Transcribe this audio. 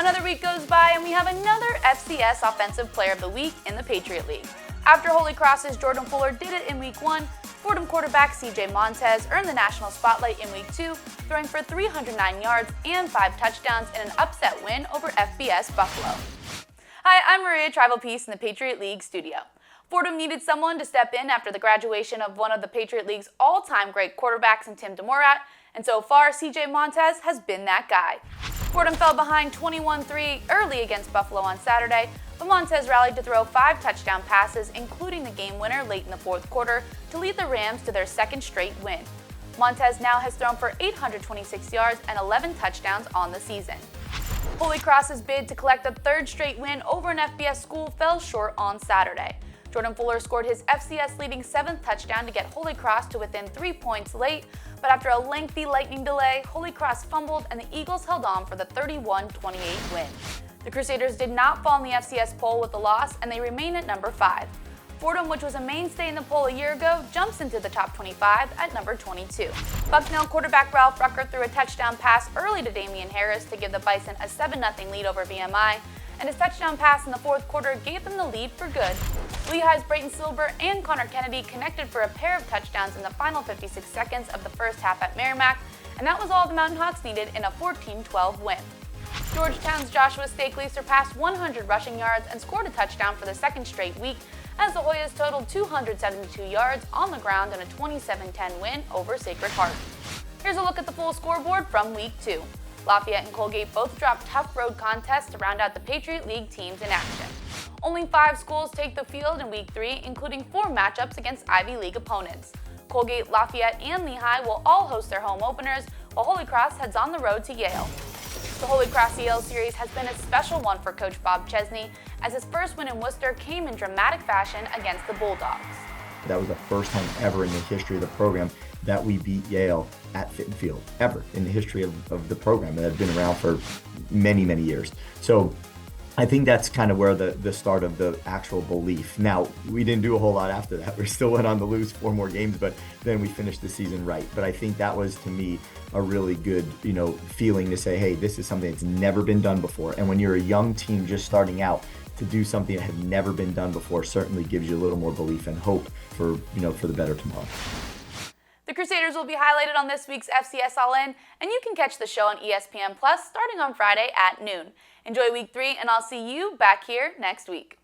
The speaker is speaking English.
Another week goes by and we have another FCS Offensive Player of the Week in the Patriot League. After Holy Cross's Jordan Fuller did it in Week 1, Fordham quarterback CJ Montes earned the national spotlight in Week 2, throwing for 309 yards and 5 touchdowns in an upset win over FBS Bucknell. Hi, I'm Maria Trivelpiece in the Patriot League studio. Fordham needed someone to step in after the graduation of one of the Patriot League's all-time great quarterbacks in Tim DeMorat, and so far CJ Montes has been that guy. Fordham fell behind 21-3 early against Buffalo on Saturday, but Montes rallied to throw 5 touchdown passes, including the game winner late in the fourth quarter, to lead the Rams to their second straight win. Montes now has thrown for 826 yards and 11 touchdowns on the season. Holy Cross's bid to collect a third straight win over an FBS school fell short on Saturday. Jordan Fuller scored his FCS-leading 7th touchdown to get Holy Cross to within 3 points late, but after a lengthy lightning delay, Holy Cross fumbled and the Eagles held on for the 31-28 win. The Crusaders did not fall in the FCS poll with the loss, and they remain at number 5. Fordham, which was a mainstay in the poll a year ago, jumps into the top 25 at number 22. Bucknell quarterback Ralph Rucker threw a touchdown pass early to Damian Harris to give the Bison a 7-0 lead over VMI, and his touchdown pass in the fourth quarter gave them the lead for good. Lehigh's Brayton Silber and Connor Kennedy connected for a pair of touchdowns in the final 56 seconds of the first half at Merrimack, and that was all the Mountain Hawks needed in a 14-12 win. Georgetown's Joshua Stakely surpassed 100 rushing yards and scored a touchdown for the second straight week, as the Hoyas totaled 272 yards on the ground in a 27-10 win over Sacred Heart. Here's a look at the full scoreboard from Week 2. Lafayette and Colgate both dropped tough road contests to round out the Patriot League teams in action. Only 5 schools take the field in Week 3, including 4 matchups against Ivy League opponents. Colgate, Lafayette, and Lehigh will all host their home openers, while Holy Cross heads on the road to Yale. The Holy Cross Yale series has been a special one for Coach Bob Chesney, as his first win in Worcester came in dramatic fashion against the Bulldogs. That was the first time ever in the history of the program that we beat Yale at Fitton Field, ever in the history of the program that had been around for many, many years. So I think that's kind of where the start of the actual belief. Now, we didn't do a whole lot after that. We still went on to lose 4 more games, but then we finished the season right. But I think that was, to me, a really good, feeling to say, hey, this is something that's never been done before. And when you're a young team just starting out, to do something that had never been done before certainly gives you a little more belief and hope for the better tomorrow. The Crusaders will be highlighted on this week's FCS All In, and you can catch the show on ESPN Plus starting on Friday at noon. Enjoy Week 3, and I'll see you back here next week.